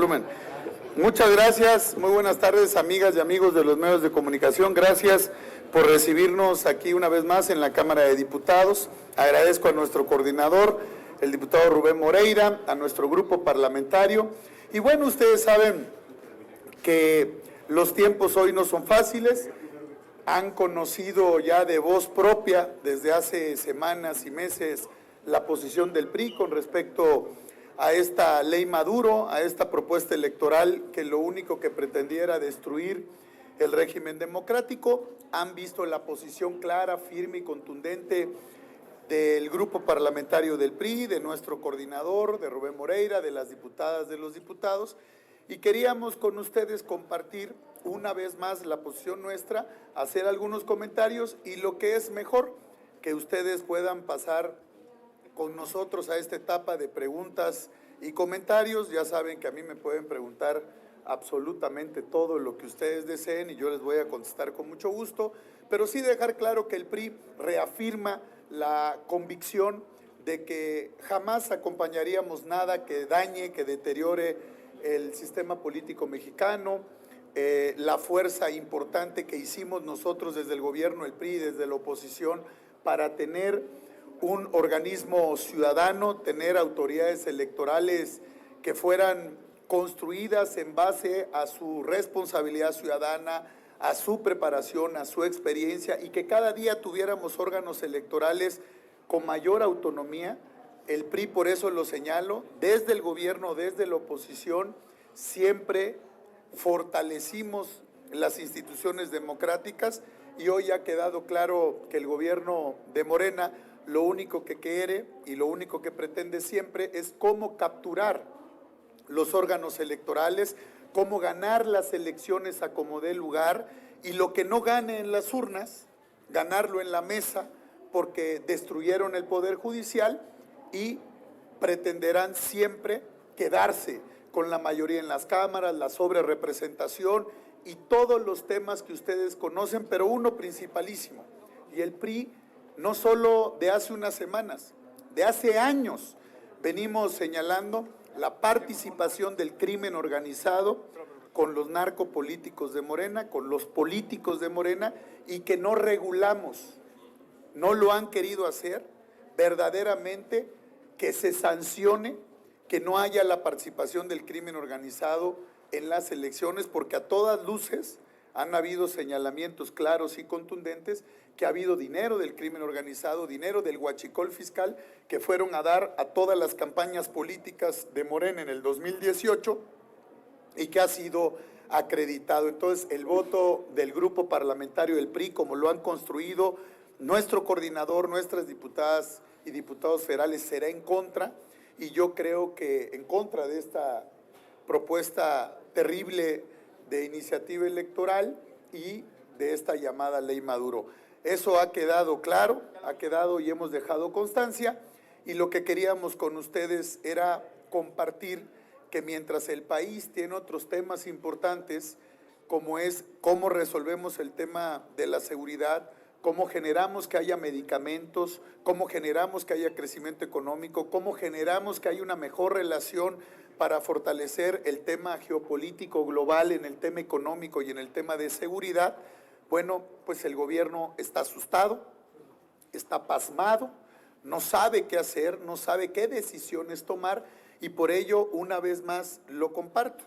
Volumen. Muchas gracias, muy buenas tardes, amigas y amigos de los medios de comunicación. Gracias por recibirnos aquí una vez más en la Cámara de Diputados. Agradezco a nuestro coordinador, el diputado Rubén Moreira, a nuestro grupo parlamentario. Y bueno, ustedes saben que los tiempos hoy no son fáciles. Han conocido ya de voz propia desde hace semanas y meses la posición del PRI con respecto a esta ley Maduro, a esta propuesta electoral que lo único que pretendía era destruir el régimen democrático. Han visto la posición clara, firme y contundente del grupo parlamentario del PRI, de nuestro coordinador, de Rubén Moreira, de las diputadas, de los diputados, y queríamos con ustedes compartir una vez más la posición nuestra, hacer algunos comentarios y lo que es mejor, que ustedes puedan pasar con nosotros a esta etapa de preguntas y comentarios. Ya saben que a mí me pueden preguntar absolutamente todo lo que ustedes deseen y yo les voy a contestar con mucho gusto, pero sí dejar claro que el PRI reafirma la convicción de que jamás acompañaríamos nada que dañe, que deteriore el sistema político mexicano, la fuerza importante que hicimos nosotros desde el gobierno, el PRI, desde la oposición, para tener un organismo ciudadano, tener autoridades electorales que fueran construidas en base a su responsabilidad ciudadana, a su preparación, a su experiencia, y que cada día tuviéramos órganos electorales con mayor autonomía. El PRI, por eso lo señalo, desde el gobierno, desde la oposición, siempre fortalecimos las instituciones democráticas y hoy ha quedado claro que el gobierno de Morena lo único que quiere y lo único que pretende siempre es cómo capturar los órganos electorales, cómo ganar las elecciones a como dé lugar y lo que no gane en las urnas, ganarlo en la mesa porque destruyeron el Poder Judicial y pretenderán siempre quedarse con la mayoría en las cámaras, la sobrerepresentación y todos los temas que ustedes conocen, pero uno principalísimo. Y el PRI, no solo de hace unas semanas, de hace años, venimos señalando la participación del crimen organizado con los narcopolíticos de Morena, con los políticos de Morena, y que no regulamos, no lo han querido hacer, verdaderamente que se sancione, que no haya la participación del crimen organizado en las elecciones, porque a todas luces han habido señalamientos claros y contundentes que ha habido dinero del crimen organizado, dinero del huachicol fiscal que fueron a dar a todas las campañas políticas de Morena en el 2018 y que ha sido acreditado. Entonces, el voto del grupo parlamentario del PRI, como lo han construido nuestro coordinador, nuestras diputadas y diputados federales, será en contra, y yo creo que en contra de esta propuesta terrible de iniciativa electoral y de esta llamada ley Maduro. Eso ha quedado claro, ha quedado y hemos dejado constancia, y lo que queríamos con ustedes era compartir que mientras el país tiene otros temas importantes, como es cómo resolvemos el tema de la seguridad, cómo generamos que haya medicamentos, cómo generamos que haya crecimiento económico, cómo generamos que haya una mejor relación para fortalecer el tema geopolítico global en el tema económico y en el tema de seguridad. Bueno, pues el gobierno está asustado, está pasmado, no sabe qué hacer, no sabe qué decisiones tomar, y por ello una vez más lo comparto.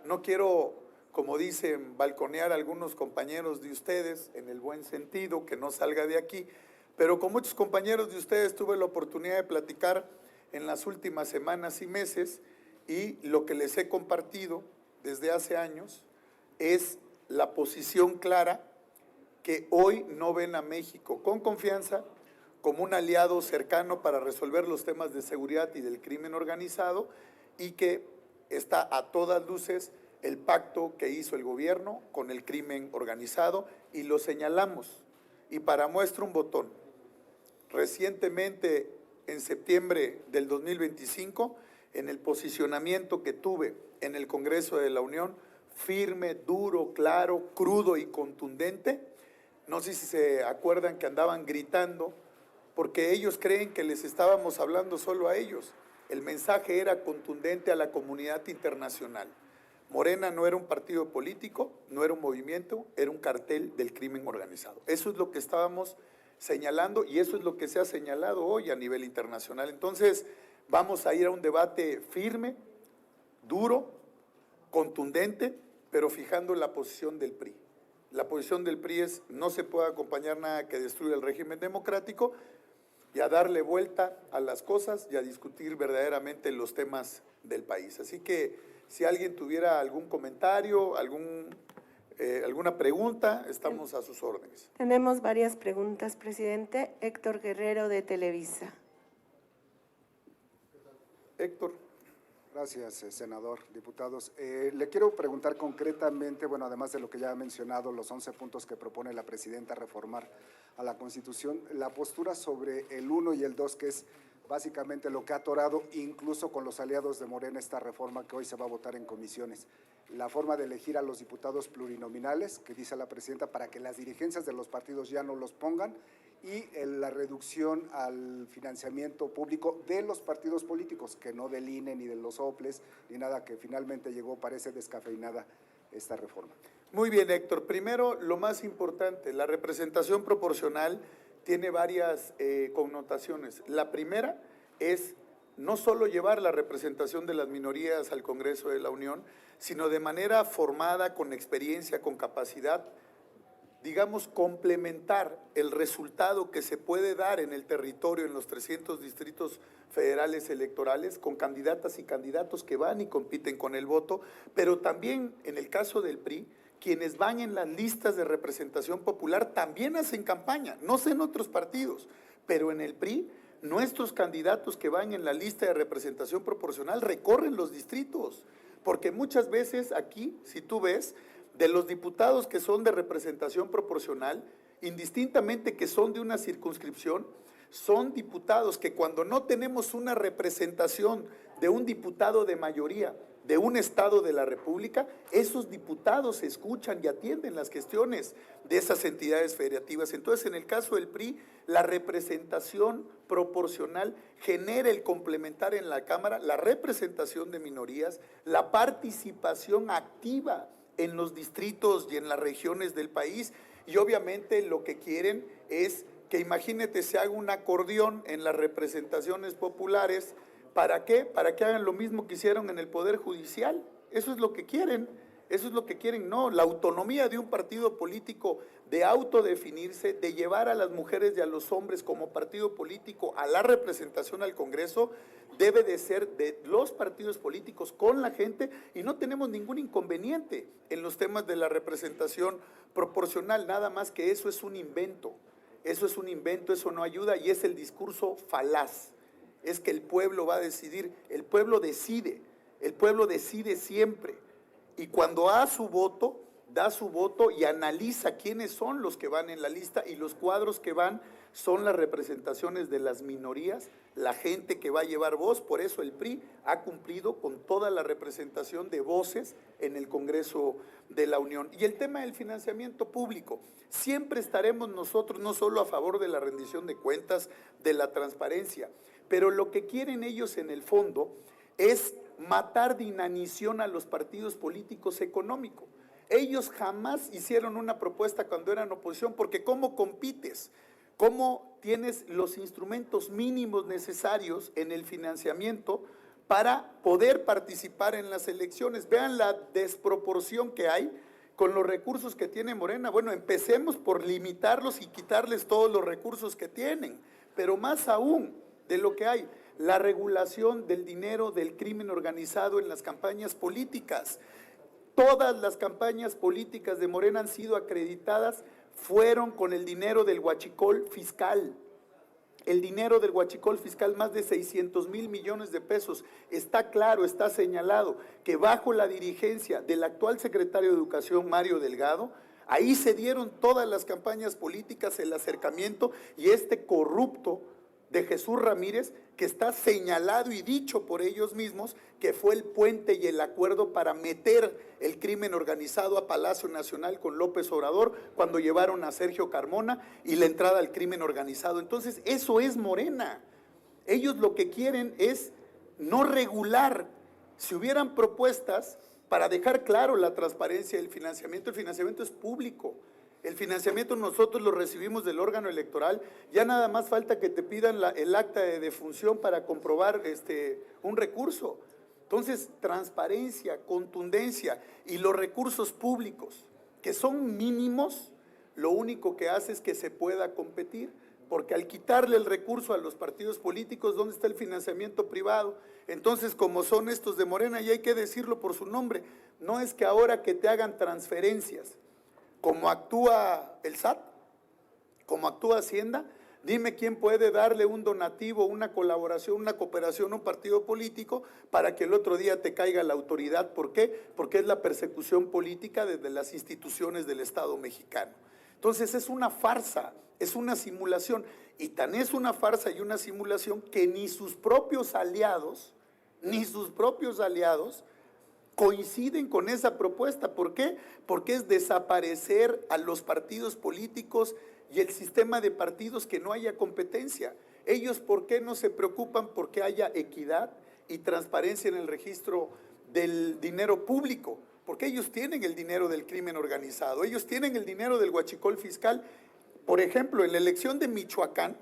No quiero, como dicen, balconear a algunos compañeros de ustedes, en el buen sentido, que no salga de aquí, pero con muchos compañeros de ustedes tuve la oportunidad de platicar en las últimas semanas y meses, y lo que les he compartido desde hace años es la posición clara que hoy no ven a México con confianza como un aliado cercano para resolver los temas de seguridad y del crimen organizado, y que está a todas luces el pacto que hizo el gobierno con el crimen organizado, y lo señalamos. Y para muestra un botón, recientemente en septiembre del 2025, en el posicionamiento que tuve en el Congreso de la Unión, firme, duro, claro, crudo y contundente, no sé si se acuerdan que andaban gritando porque ellos creen que les estábamos hablando solo a ellos. El mensaje era contundente a la comunidad internacional. Morena no era un partido político, no era un movimiento, era un cartel del crimen organizado. Eso es lo que estábamos señalando y eso es lo que se ha señalado hoy a nivel internacional. Entonces, vamos a ir a un debate firme, duro, contundente, pero fijando la posición del PRI. La posición del PRI es: no se puede acompañar nada que destruya el régimen democrático, y a darle vuelta a las cosas y a discutir verdaderamente los temas del país. Así que si alguien tuviera algún comentario, alguna pregunta, estamos a sus órdenes. Tenemos varias preguntas, presidente. Héctor Guerrero, de Televisa. Héctor. Gracias, senador, diputados. Le quiero preguntar concretamente, bueno, además de lo que ya ha mencionado, los 11 puntos que propone la presidenta reformar a la Constitución, la postura sobre el 1 y el 2, que es básicamente lo que ha atorado incluso con los aliados de Morena esta reforma que hoy se va a votar en comisiones. La forma de elegir a los diputados plurinominales, que dice la presidenta, para que las dirigencias de los partidos ya no los pongan, y la reducción al financiamiento público de los partidos políticos, que no del INE, ni de los OPLES, ni nada, que finalmente llegó, parece descafeinada esta reforma. Muy bien, Héctor. Primero, lo más importante, la representación proporcional tiene varias connotaciones. La primera es no solo llevar la representación de las minorías al Congreso de la Unión, sino de manera formada, con experiencia, con capacidad, digamos, complementar el resultado que se puede dar en el territorio, en los 300 distritos federales electorales, con candidatas y candidatos que van y compiten con el voto, pero también en el caso del PRI, quienes van en las listas de representación popular también hacen campaña, no sé en otros partidos, pero en el PRI, nuestros candidatos que van en la lista de representación proporcional recorren los distritos, porque muchas veces aquí, si tú ves, de los diputados que son de representación proporcional, indistintamente que son de una circunscripción, son diputados que cuando no tenemos una representación de un diputado de mayoría de un estado de la República, esos diputados escuchan y atienden las gestiones de esas entidades federativas. Entonces, en el caso del PRI, la representación proporcional genera el complementar en la Cámara, la representación de minorías, la participación activa en los distritos y en las regiones del país, y obviamente lo que quieren es que, imagínate, se haga un acordeón en las representaciones populares. ¿Para qué? Para que hagan lo mismo que hicieron en el Poder Judicial. Eso es lo que quieren, eso es lo que quieren. No, la autonomía de un partido político de autodefinirse, de llevar a las mujeres y a los hombres como partido político a la representación al Congreso, debe de ser de los partidos políticos con la gente, y no tenemos ningún inconveniente en los temas de la representación proporcional, nada más que eso es un invento, eso no ayuda, y es el discurso falaz. Es que el pueblo va a decidir, el pueblo decide siempre, y cuando da su voto y analiza quiénes son los que van en la lista, y los cuadros que van son las representaciones de las minorías, la gente que va a llevar voz. Por eso el PRI ha cumplido con toda la representación de voces en el Congreso de la Unión. Y el tema del financiamiento público, siempre estaremos nosotros no solo a favor de la rendición de cuentas, de la transparencia, pero lo que quieren ellos en el fondo es matar de inanición a los partidos políticos económicos. Ellos jamás hicieron una propuesta cuando eran oposición, porque ¿cómo compites? ¿Cómo tienes los instrumentos mínimos necesarios en el financiamiento para poder participar en las elecciones? Vean la desproporción que hay con los recursos que tiene Morena. Bueno, empecemos por limitarlos y quitarles todos los recursos que tienen, pero más aún de lo que hay, la regulación del dinero del crimen organizado en las campañas políticas. Todas las campañas políticas de Morena han sido acreditadas, fueron con el dinero del huachicol fiscal. El dinero del huachicol fiscal, más de 600,000 millones de pesos. Está claro, está señalado que bajo la dirigencia del actual secretario de Educación, Mario Delgado, ahí se dieron todas las campañas políticas, el acercamiento, y este corrupto de Jesús Ramírez, que está señalado y dicho por ellos mismos que fue el puente y el acuerdo para meter el crimen organizado a Palacio Nacional con López Obrador cuando llevaron a Sergio Carmona, y la entrada al crimen organizado. Entonces, eso es Morena. Ellos lo que quieren es no regular. Si hubieran propuestas para dejar claro la transparencia del financiamiento, el financiamiento es público. El financiamiento nosotros lo recibimos del órgano electoral, ya nada más falta que te pidan el acta de defunción para comprobar un recurso. Entonces, transparencia, contundencia y los recursos públicos, que son mínimos, lo único que hace es que se pueda competir, porque al quitarle el recurso a los partidos políticos, ¿dónde está el financiamiento privado? Entonces, como son estos de Morena, y hay que decirlo por su nombre, no es que ahora que te hagan transferencias, como actúa el SAT, como actúa Hacienda, dime quién puede darle un donativo, una colaboración, una cooperación a un partido político para que el otro día te caiga la autoridad. ¿Por qué? Porque es la persecución política desde las instituciones del Estado mexicano. Entonces es una farsa, es una simulación, y tan es una farsa y una simulación que ni sus propios aliados coinciden con esa propuesta. ¿Por qué? Porque es desaparecer a los partidos políticos y el sistema de partidos, que no haya competencia. Ellos, ¿por qué no se preocupan porque haya equidad y transparencia en el registro del dinero público? Porque ellos tienen el dinero del crimen organizado, ellos tienen el dinero del huachicol fiscal. Por ejemplo, en la elección de Michoacán,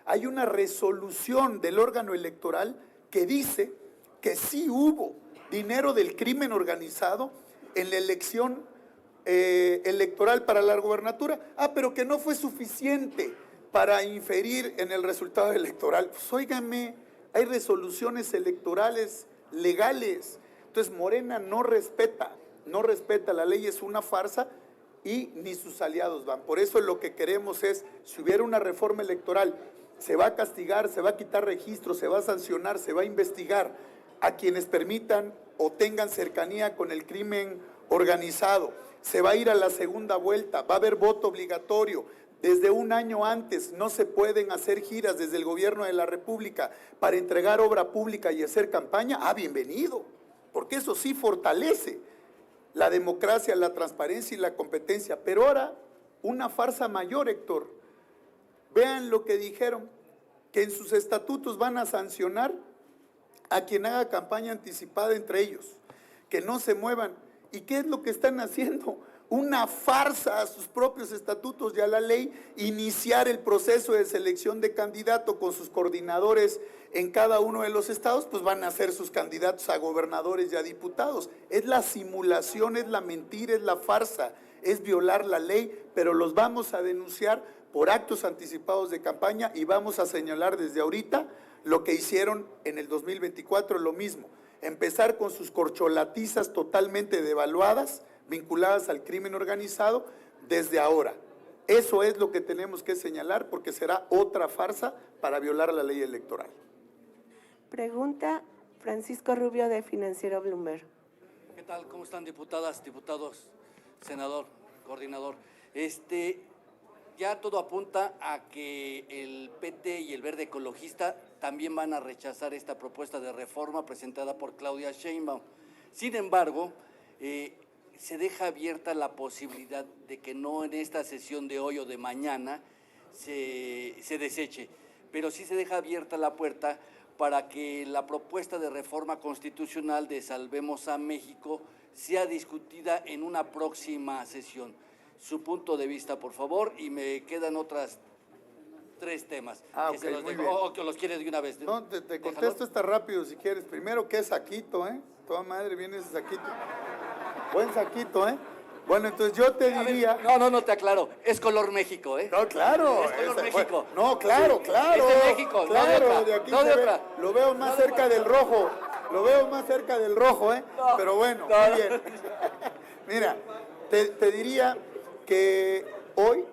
hay una resolución del órgano electoral que dice que sí hubo dinero del crimen organizado en la elección electoral para la gobernatura, pero que no fue suficiente para inferir en el resultado electoral. Pues óigame, hay resoluciones electorales legales. Entonces Morena no respeta la ley, es una farsa, y ni sus aliados van. Por eso lo que queremos es, si hubiera una reforma electoral, se va a castigar, se va a quitar registros, se va a sancionar, se va a investigar a quienes permitan o tengan cercanía con el crimen organizado. Se va a ir a la segunda vuelta, va a haber voto obligatorio. Desde un año antes no se pueden hacer giras desde el gobierno de la República para entregar obra pública y hacer campaña. Bienvenido, porque eso sí fortalece la democracia, la transparencia y la competencia. Pero ahora, una farsa mayor, Héctor. Vean lo que dijeron, que en sus estatutos van a sancionar a quien haga campaña anticipada entre ellos, que no se muevan. ¿Y qué es lo que están haciendo? Una farsa a sus propios estatutos y a la ley, iniciar el proceso de selección de candidato con sus coordinadores en cada uno de los estados, pues van a ser sus candidatos a gobernadores y a diputados. Es la simulación, es la mentira, es la farsa, es violar la ley, pero los vamos a denunciar por actos anticipados de campaña y vamos a señalar desde ahorita lo que hicieron en el 2024, lo mismo. Empezar con sus corcholatizas totalmente devaluadas, vinculadas al crimen organizado, desde ahora. Eso es lo que tenemos que señalar, porque será otra farsa para violar la ley electoral. Pregunta Francisco Rubio, de Financiero Bloomberg. ¿Qué tal? ¿Cómo están, diputadas, diputados, senador, coordinador? Ya todo apunta a que el PT y el Verde Ecologista también van a rechazar esta propuesta de reforma presentada por Claudia Sheinbaum. Sin embargo, se deja abierta la posibilidad de que no en esta sesión de hoy o de mañana se deseche, pero sí se deja abierta la puerta para que la propuesta de reforma constitucional de Salvemos a México sea discutida en una próxima sesión. Su punto de vista, por favor, y me quedan otras 3 temas. O que los quieres de una vez. No, te contesto esta rápido si quieres. Primero, ¿qué es saquito, Toda madre viene ese saquito. Buen saquito, Bueno, entonces yo te diría… No, te aclaro. Es color México, No, claro. Es color México. No, claro. Es de México, claro, no de otra. de aquí No de otra. Lo veo más cerca del rojo. Lo veo más cerca del rojo, No, pero bueno, no. muy bien. Mira, te diría que hoy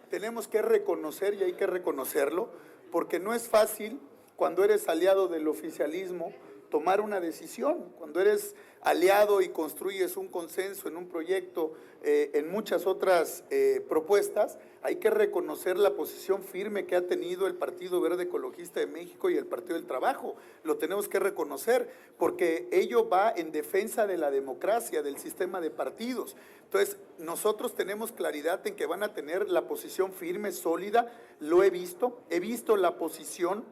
tenemos que reconocer, y hay que reconocerlo, porque no es fácil cuando eres aliado del oficialismo tomar una decisión. Cuando eres aliado y construyes un consenso en un proyecto, en muchas otras propuestas, hay que reconocer la posición firme que ha tenido el Partido Verde Ecologista de México y el Partido del Trabajo. Lo tenemos que reconocer, porque ello va en defensa de la democracia, del sistema de partidos. Entonces, nosotros tenemos claridad en que van a tener la posición firme, sólida. Lo he visto la posición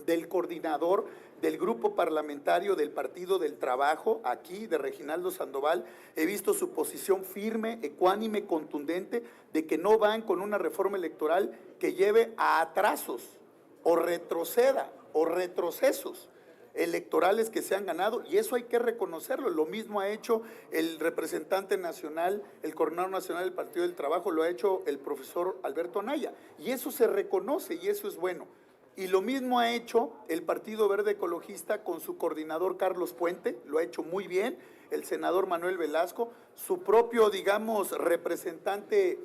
del coordinador del grupo parlamentario del Partido del Trabajo, aquí, de Reginaldo Sandoval. He visto su posición firme, ecuánime, contundente, de que no van con una reforma electoral que lleve a atrasos o retroceda o retrocesos electorales que se han ganado, y eso hay que reconocerlo. Lo mismo ha hecho el representante nacional, el coordinador nacional del Partido del Trabajo, lo ha hecho el profesor Alberto Anaya, y eso se reconoce y eso es bueno. Y lo mismo ha hecho el Partido Verde Ecologista con su coordinador Carlos Puente, lo ha hecho muy bien, el senador Manuel Velasco, su propio, digamos, representante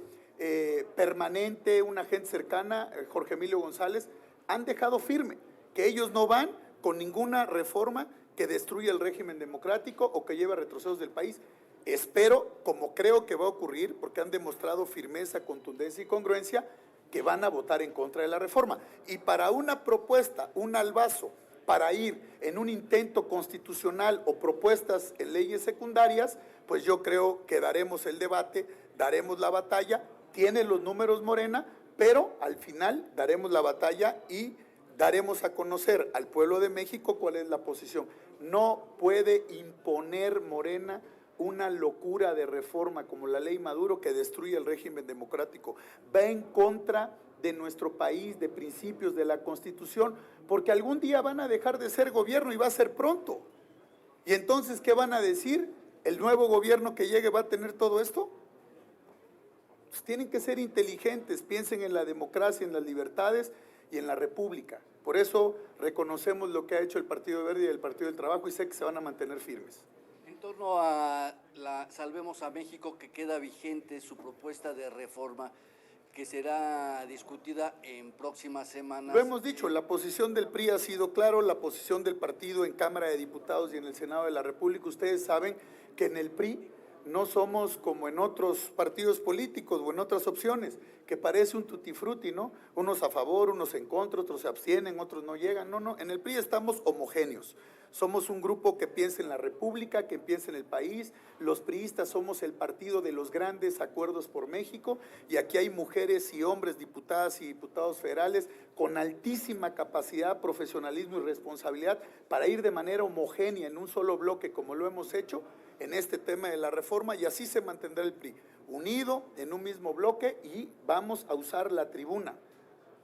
permanente, una gente cercana, Jorge Emilio González, han dejado firme que ellos no van con ninguna reforma que destruya el régimen democrático o que lleve a retrocesos del país. Espero, como creo que va a ocurrir, porque han demostrado firmeza, contundencia y congruencia, que van a votar en contra de la reforma. Y para una propuesta, un albazo, para ir en un intento constitucional o propuestas en leyes secundarias, pues yo creo que daremos el debate, daremos la batalla, tiene los números Morena, pero al final daremos la batalla y daremos a conocer al pueblo de México cuál es la posición. No puede imponer Morena una locura de reforma como la ley Maduro que destruye el régimen democrático. Va en contra de nuestro país, de principios de la Constitución, porque algún día van a dejar de ser gobierno y va a ser pronto. Y entonces, ¿qué van a decir? ¿El nuevo gobierno que llegue va a tener todo esto? Pues tienen que ser inteligentes, piensen en la democracia, en las libertades y en la república. Por eso reconocemos lo que ha hecho el Partido Verde y el Partido del Trabajo y sé que se van a mantener firmes. En torno a la Salvemos a México, que queda vigente su propuesta de reforma, que será discutida en próximas semanas. Lo hemos dicho, la posición del PRI ha sido claro, la posición del partido en Cámara de Diputados y en el Senado de la República. Ustedes saben que en el PRI no somos como en otros partidos políticos o en otras opciones, que parece un tutti frutti, ¿no? Unos a favor, unos en contra, otros se abstienen, otros no llegan. No, en el PRI estamos homogéneos. Somos un grupo que piensa en la República, que piensa en el país. Los priistas somos el partido de los grandes acuerdos por México y aquí hay mujeres y hombres, diputadas y diputados federales con altísima capacidad, profesionalismo y responsabilidad para ir de manera homogénea en un solo bloque como lo hemos hecho en este tema de la reforma, y así se mantendrá el PRI, unido en un mismo bloque, y vamos a usar la tribuna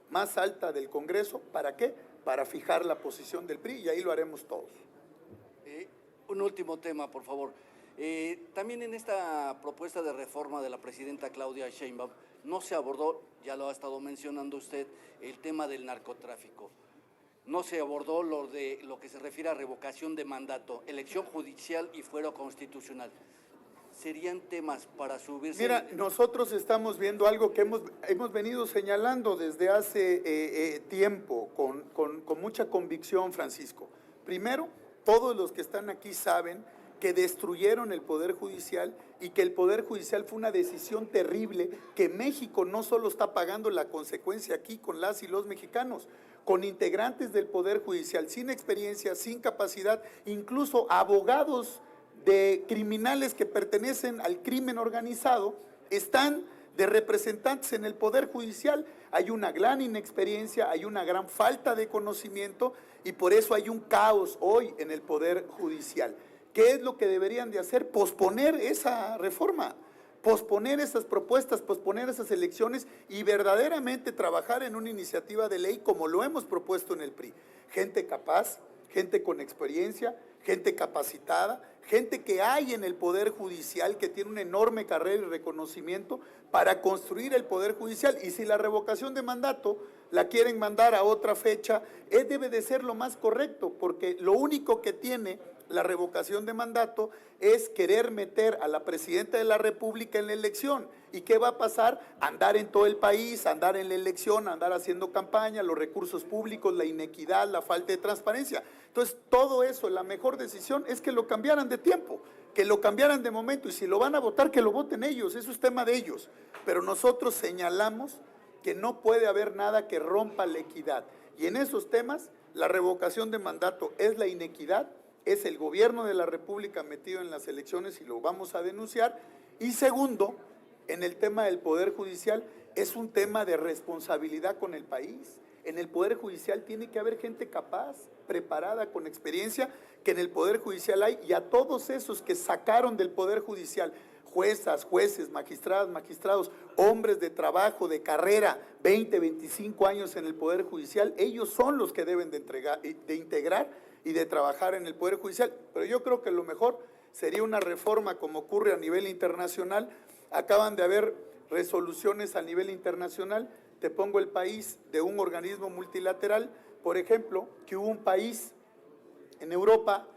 más alta del Congreso. ¿Para qué? Para fijar la posición del PRI, y ahí lo haremos todos. Un último tema, por favor. También en esta propuesta de reforma de la presidenta Claudia Sheinbaum no se abordó, ya lo ha estado mencionando usted, el tema del narcotráfico. No se abordó lo que se refiere a revocación de mandato, elección judicial y fuero constitucional. ¿Serían temas para subirse? Mira, nosotros estamos viendo algo que hemos venido señalando desde hace tiempo con mucha convicción, Francisco. Primero, todos los que están aquí saben que destruyeron el Poder Judicial y que el Poder Judicial fue una decisión terrible, que México no solo está pagando la consecuencia aquí con las y los mexicanos, con integrantes del Poder Judicial sin experiencia, sin capacidad, incluso abogados de criminales que pertenecen al crimen organizado, están de representantes en el Poder Judicial. Hay una gran inexperiencia, hay una gran falta de conocimiento y por eso hay un caos hoy en el Poder Judicial. ¿Qué es lo que deberían de hacer? Posponer esa reforma, posponer esas propuestas, posponer esas elecciones y verdaderamente trabajar en una iniciativa de ley como lo hemos propuesto en el PRI. Gente capaz, gente con experiencia, gente capacitada, gente que hay en el Poder Judicial, que tiene una enorme carrera y reconocimiento para construir el Poder Judicial. Y si la revocación de mandato la quieren mandar a otra fecha, debe de ser lo más correcto, porque lo único que tiene la revocación de mandato es querer meter a la presidenta de la República en la elección. ¿Y qué va a pasar? Andar en todo el país, andar en la elección, andar haciendo campaña, los recursos públicos, la inequidad, la falta de transparencia. Entonces, todo eso, la mejor decisión es que lo cambiaran de tiempo, que lo cambiaran de momento, y si lo van a votar, que lo voten ellos, eso es tema de ellos. Pero nosotros señalamos que no puede haber nada que rompa la equidad. Y en esos temas, la revocación de mandato es la inequidad, es el gobierno de la República metido en las elecciones y lo vamos a denunciar. Y segundo, en el tema del Poder Judicial, es un tema de responsabilidad con el país. En el Poder Judicial tiene que haber gente capaz, preparada, con experiencia, que en el Poder Judicial hay, y a todos esos que sacaron del Poder Judicial, juezas, jueces, magistradas, magistrados, hombres de trabajo, de carrera, 20, 25 años en el Poder Judicial, ellos son los que deben de integrar y de trabajar en el Poder Judicial. Pero yo creo que lo mejor sería una reforma como ocurre a nivel internacional. Acaban de haber resoluciones a nivel internacional. Te pongo el país de un organismo multilateral, por ejemplo, que hubo un país en Europa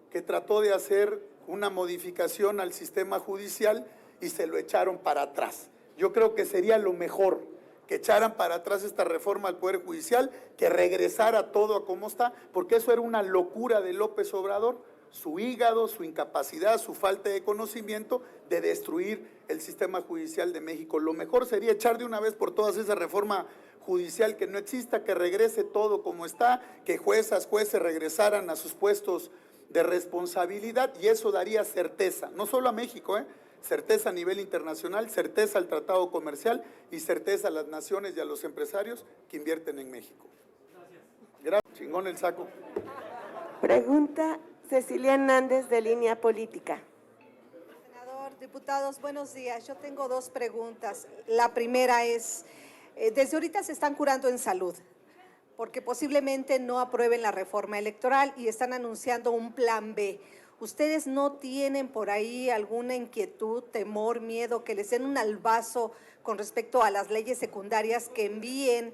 que trató de hacer una modificación al sistema judicial y se lo echaron para atrás. Yo creo que sería lo mejor, que echaran para atrás esta reforma al Poder Judicial, que regresara todo a como está, porque eso era una locura de López Obrador, su hígado, su incapacidad, su falta de conocimiento de destruir el sistema judicial de México. Lo mejor sería echar de una vez por todas esa reforma judicial, que no exista, que regrese todo como está, que jueces regresaran a sus puestos de responsabilidad, y eso daría certeza, no solo a México, certeza a nivel internacional, certeza al tratado comercial y certeza a las naciones y a los empresarios que invierten en México. Gracias. Chingón el saco. Pregunta Cecilia Hernández, de Línea Política. Senador, diputados, buenos días. Yo tengo dos preguntas. La primera es, desde ahorita se están curando en salud, porque posiblemente no aprueben la reforma electoral y están anunciando un plan B. ¿Ustedes no tienen por ahí alguna inquietud, temor, miedo, que les den un albazo con respecto a las leyes secundarias que envíen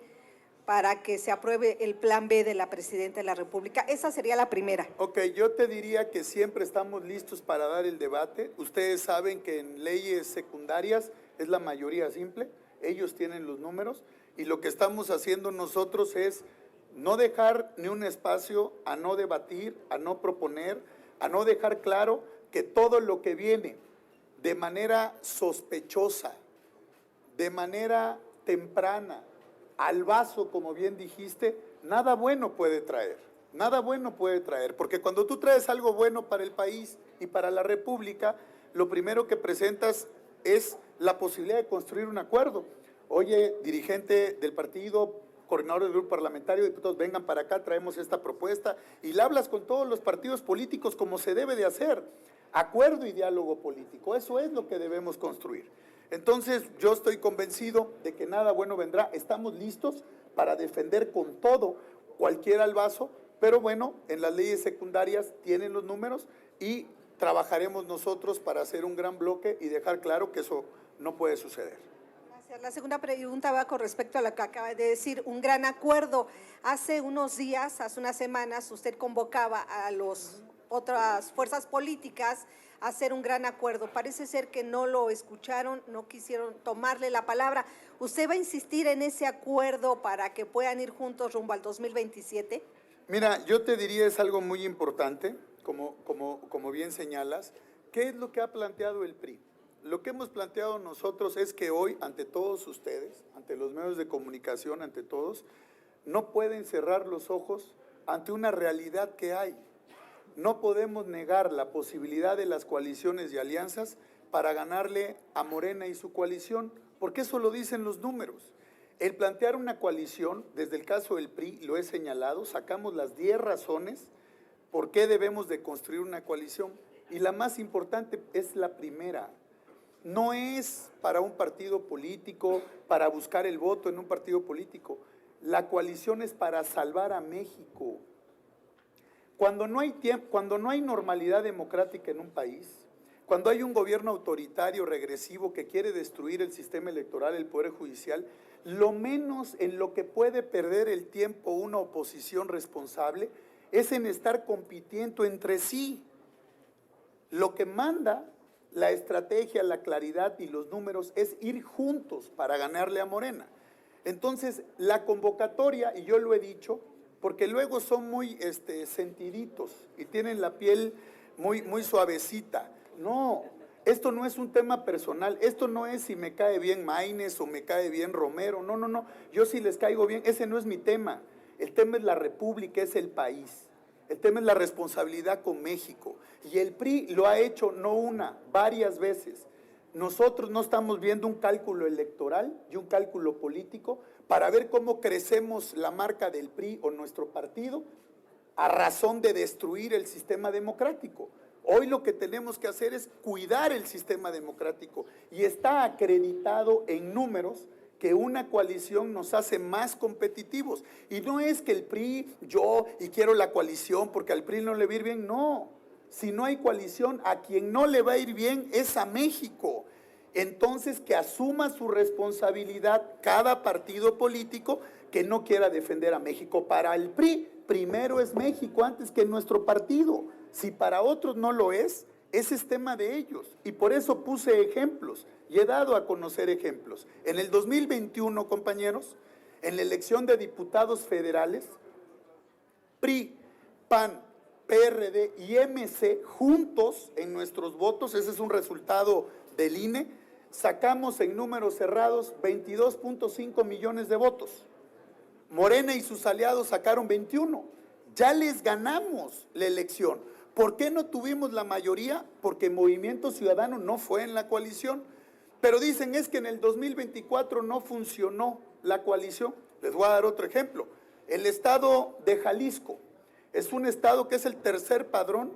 para que se apruebe el plan B de la Presidenta de la República? Esa sería la primera. Ok, yo te diría que siempre estamos listos para dar el debate. Ustedes saben que en leyes secundarias es la mayoría simple, ellos tienen los números, y lo que estamos haciendo nosotros es no dejar ni un espacio a no debatir, a no proponer, a no dejar claro que todo lo que viene de manera sospechosa, de manera temprana, al vaso, como bien dijiste, nada bueno puede traer, nada bueno puede traer, porque cuando tú traes algo bueno para el país y para la República, lo primero que presentas es la posibilidad de construir un acuerdo. Oye, dirigente del partido, coordinador del grupo parlamentario, diputados, vengan para acá, traemos esta propuesta, y la hablas con todos los partidos políticos como se debe de hacer. Acuerdo y diálogo político, eso es lo que debemos construir. Entonces, yo estoy convencido de que nada bueno vendrá. Estamos listos para defender con todo cualquier albazo, pero bueno, en las leyes secundarias tienen los números y trabajaremos nosotros para hacer un gran bloque y dejar claro que eso no puede suceder. La segunda pregunta va con respecto a lo que acaba de decir, un gran acuerdo. Hace unos días, hace unas semanas, usted convocaba a las otras fuerzas políticas a hacer un gran acuerdo. Parece ser que no lo escucharon, no quisieron tomarle la palabra. ¿Usted va a insistir en ese acuerdo para que puedan ir juntos rumbo al 2027? Mira, yo te diría, es algo muy importante, como bien señalas. ¿Qué es lo que ha planteado el PRI? Lo que hemos planteado nosotros es que hoy, ante todos ustedes, ante los medios de comunicación, ante todos, no pueden cerrar los ojos ante una realidad que hay. No podemos negar la posibilidad de las coaliciones y alianzas para ganarle a Morena y su coalición, porque eso lo dicen los números. El plantear una coalición, desde el caso del PRI, lo he señalado, sacamos las 10 razones por qué debemos de construir una coalición, y la más importante es la primera. No es para un partido político, para buscar el voto en un partido político. La coalición es para salvar a México. Cuando no hay tiempo, cuando no hay normalidad democrática en un país, cuando hay un gobierno autoritario, regresivo, que quiere destruir el sistema electoral, el Poder Judicial, lo menos en lo que puede perder el tiempo una oposición responsable es en estar compitiendo entre sí. Lo que manda la estrategia, la claridad y los números es ir juntos para ganarle a Morena. Entonces, la convocatoria, y yo lo he dicho, porque luego son muy sentiditos y tienen la piel muy suavecita. No, esto no es un tema personal, esto no es si me cae bien Maínez o me cae bien Romero, no, yo si les caigo bien, ese no es mi tema. El tema es la República, es el país. El tema es la responsabilidad con México. Y el PRI lo ha hecho no una, varias veces. Nosotros no estamos viendo un cálculo electoral y un cálculo político para ver cómo crecemos la marca del PRI o nuestro partido a razón de destruir el sistema democrático. Hoy lo que tenemos que hacer es cuidar el sistema democrático y está acreditado en números que una coalición nos hace más competitivos. Y no es que el PRI, yo, y quiero la coalición porque al PRI no le va a ir bien, no. Si no hay coalición, a quien no le va a ir bien es a México. Entonces, que asuma su responsabilidad cada partido político que no quiera defender a México. Para el PRI, primero es México antes que nuestro partido. Si para otros no lo es, ese es tema de ellos. Y por eso puse ejemplos y he dado a conocer ejemplos. En el 2021, compañeros, en la elección de diputados federales, PRI, PAN, PRD y MC juntos en nuestros votos, ese es un resultado del INE, sacamos en números cerrados 22.5 millones de votos. Morena y sus aliados sacaron 21. Ya les ganamos la elección. ¿Por qué no tuvimos la mayoría? Porque Movimiento Ciudadano no fue en la coalición. Pero dicen es que en el 2024 no funcionó la coalición. Les voy a dar otro ejemplo. El estado de Jalisco es un estado que es el tercer padrón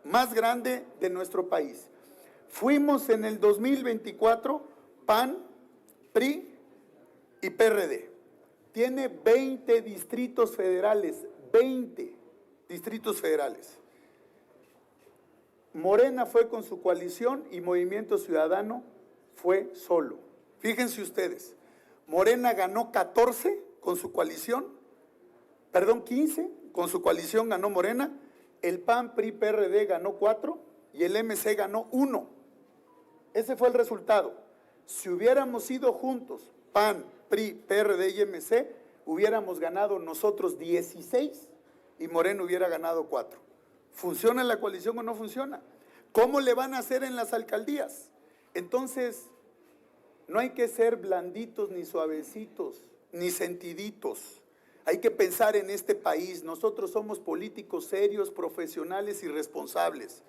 más grande de nuestro país. Fuimos en el 2024 PAN, PRI y PRD. Tiene 20 distritos federales, 20 distritos federales. Morena fue con su coalición y Movimiento Ciudadano fue solo. Fíjense ustedes, Morena ganó 14 con su coalición, 15 con su coalición ganó Morena, el PAN, PRI, PRD ganó 4 y el MC ganó 1. Ese fue el resultado. Si hubiéramos ido juntos, PAN, PRI, PRD y MC, hubiéramos ganado nosotros 16 y Morena hubiera ganado 4. ¿Funciona la coalición o no funciona? ¿Cómo le van a hacer en las alcaldías? Entonces, no hay que ser blanditos, ni suavecitos, ni sentiditos. Hay que pensar en este país. Nosotros somos políticos serios, profesionales y responsables.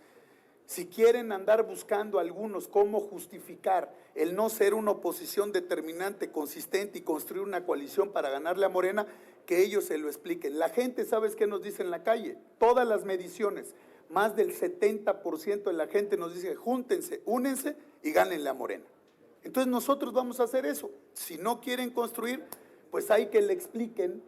Si quieren andar buscando algunos cómo justificar el no ser una oposición determinante, consistente y construir una coalición para ganarle a Morena, que ellos se lo expliquen. La gente, ¿sabes qué nos dice en la calle? Todas las mediciones, más del 70% de la gente nos dice, júntense, únense y gánenle a Morena. Entonces nosotros vamos a hacer eso. Si no quieren construir, pues hay que le expliquen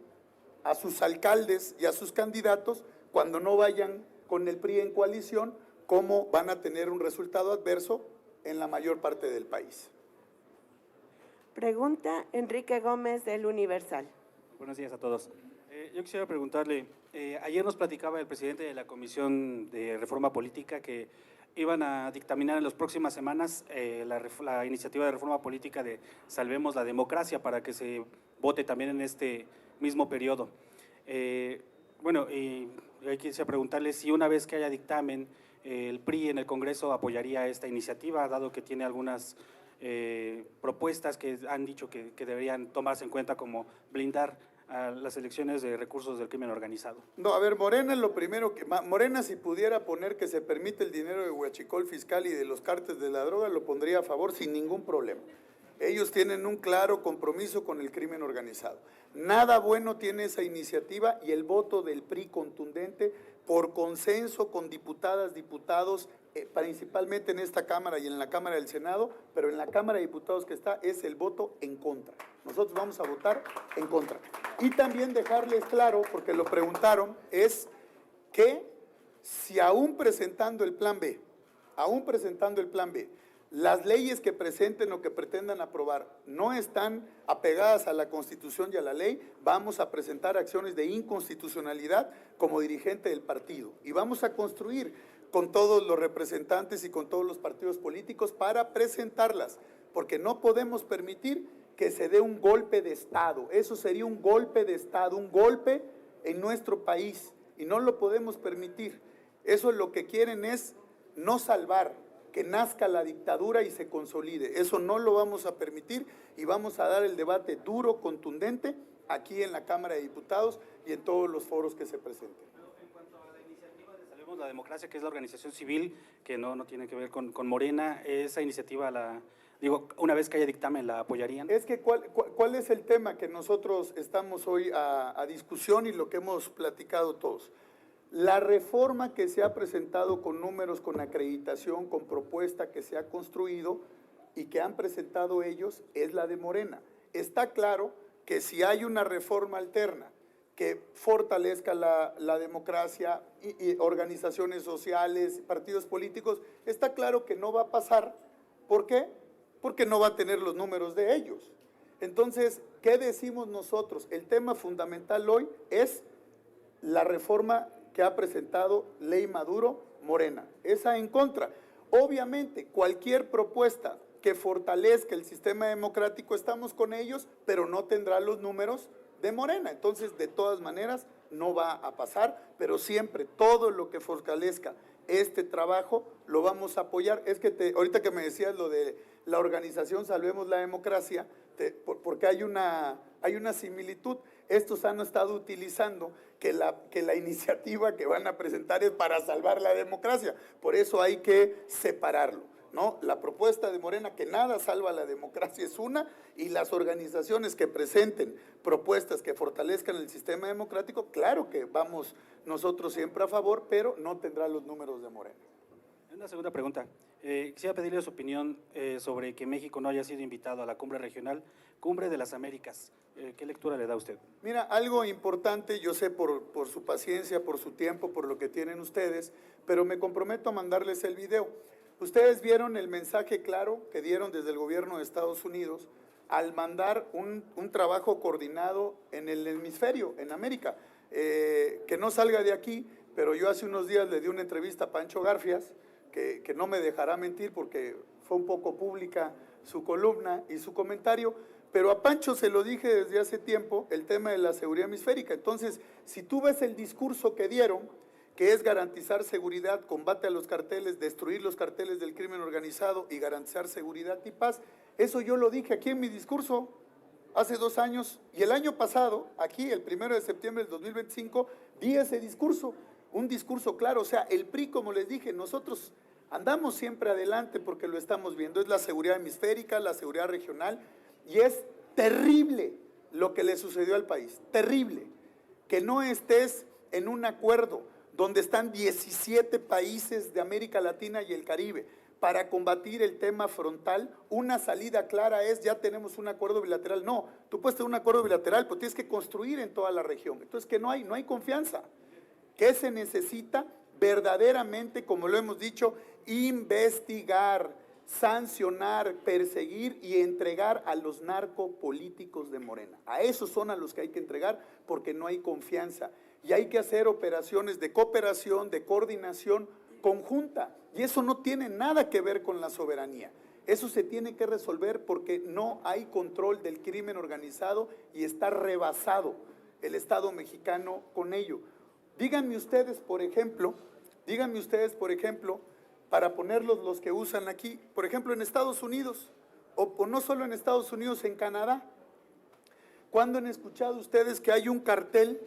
a sus alcaldes y a sus candidatos, cuando no vayan con el PRI en coalición, cómo van a tener un resultado adverso en la mayor parte del país. Pregunta Enrique Gómez del Universal. Buenos días a todos. Yo quisiera preguntarle, ayer nos platicaba el presidente de la Comisión de Reforma Política que iban a dictaminar en las próximas semanas la iniciativa de reforma política de Salvemos la Democracia para que se vote también en este mismo periodo. Yo quisiera preguntarle si una vez que haya dictamen, el PRI en el Congreso apoyaría esta iniciativa, dado que tiene algunas propuestas que han dicho que deberían tomarse en cuenta, como blindar a las elecciones de recursos del crimen organizado. No, a ver, Morena es lo primero que… Morena, si pudiera poner que se permite el dinero de huachicol fiscal y de los cárteles de la droga, lo pondría a favor sin ningún problema. Ellos tienen un claro compromiso con el crimen organizado. Nada bueno tiene esa iniciativa y el voto del PRI contundente por consenso con diputadas, diputados, principalmente en esta Cámara y en la Cámara del Senado, pero en la Cámara de Diputados que está es el voto en contra. Nosotros vamos a votar en contra. Y también dejarles claro, porque lo preguntaron, es que si aún presentando el plan B, las leyes que presenten o que pretendan aprobar no están apegadas a la Constitución y a la ley, vamos a presentar acciones de inconstitucionalidad como dirigente del partido. Y vamos a construir con todos los representantes y con todos los partidos políticos para presentarlas, porque no podemos permitir que se dé un golpe de Estado. Eso sería un golpe de Estado, un golpe en nuestro país, y no lo podemos permitir. Eso lo que quieren es no salvar, que nazca la dictadura y se consolide. Eso no lo vamos a permitir y vamos a dar el debate duro, contundente, aquí en la Cámara de Diputados y en todos los foros que se presenten. En cuanto a la iniciativa de Salvemos la Democracia, que es la organización civil, que no tiene que ver con Morena, esa iniciativa Digo, una vez que haya dictamen, ¿la apoyarían? Es que ¿cuál es el tema que nosotros estamos hoy a discusión y lo que hemos platicado todos? La reforma que se ha presentado con números, con acreditación, con propuesta que se ha construido y que han presentado ellos es la de Morena. Está claro que si hay una reforma alterna que fortalezca la democracia y organizaciones sociales, partidos políticos, está claro que no va a pasar. ¿Por qué? Porque no va a tener los números de ellos. Entonces, ¿qué decimos nosotros? El tema fundamental hoy es la reforma que ha presentado Ley Maduro Morena, esa en contra. Obviamente, cualquier propuesta que fortalezca el sistema democrático, estamos con ellos, pero no tendrá los números de Morena. Entonces, de todas maneras, no va a pasar, pero siempre todo lo que fortalezca este trabajo lo vamos a apoyar. Es que ahorita que me decías lo de la organización Salvemos la Democracia, porque hay una similitud. Estos han estado utilizando que la iniciativa que van a presentar es para salvar la democracia. Por eso hay que separarlo, ¿no? La propuesta de Morena, que nada salva la democracia, es una, y las organizaciones que presenten propuestas que fortalezcan el sistema democrático, claro que vamos nosotros siempre a favor, pero no tendrá los números de Morena. Una segunda pregunta. Quisiera pedirle su opinión sobre que México no haya sido invitado a la cumbre regional, Cumbre de las Américas. ¿Qué lectura le da usted? Mira, algo importante, yo sé por su paciencia, por su tiempo, por lo que tienen ustedes, pero me comprometo a mandarles el video. Ustedes vieron el mensaje claro que dieron desde el gobierno de Estados Unidos al mandar un trabajo coordinado en el hemisferio, en América, que no salga de aquí, pero yo hace unos días le di una entrevista a Pancho Garfias, que no me dejará mentir porque fue un poco pública su columna y su comentario, pero a Pancho se lo dije desde hace tiempo, el tema de la seguridad hemisférica. Entonces, si tú ves el discurso que dieron, que es garantizar seguridad, combate a los carteles, destruir los carteles del crimen organizado y garantizar seguridad y paz, eso yo lo dije aquí en mi discurso hace 2 años, y el año pasado, aquí, el 1 de septiembre del 2025, di ese discurso, un discurso claro. O sea, el PRI, como les dije, nosotros andamos siempre adelante porque lo estamos viendo, es la seguridad hemisférica, la seguridad regional, y es terrible lo que le sucedió al país, terrible, que no estés en un acuerdo donde están 17 países de América Latina y el Caribe para combatir el tema frontal. Una salida clara es, ya tenemos un acuerdo bilateral. No, tú puedes tener un acuerdo bilateral, pero tienes que construir en toda la región. Entonces, que no hay confianza. ¿Qué se necesita? Verdaderamente, como lo hemos dicho, investigar, sancionar, perseguir y entregar a los narcopolíticos de Morena. A esos son a los que hay que entregar porque no hay confianza. Y hay que hacer operaciones de cooperación, de coordinación conjunta. Y eso no tiene nada que ver con la soberanía. Eso se tiene que resolver porque no hay control del crimen organizado y está rebasado el Estado mexicano con ello. Díganme ustedes, por ejemplo, para ponerlos los que usan aquí, por ejemplo, en Estados Unidos, o no solo en Estados Unidos, en Canadá. ¿Cuándo han escuchado ustedes que hay un cartel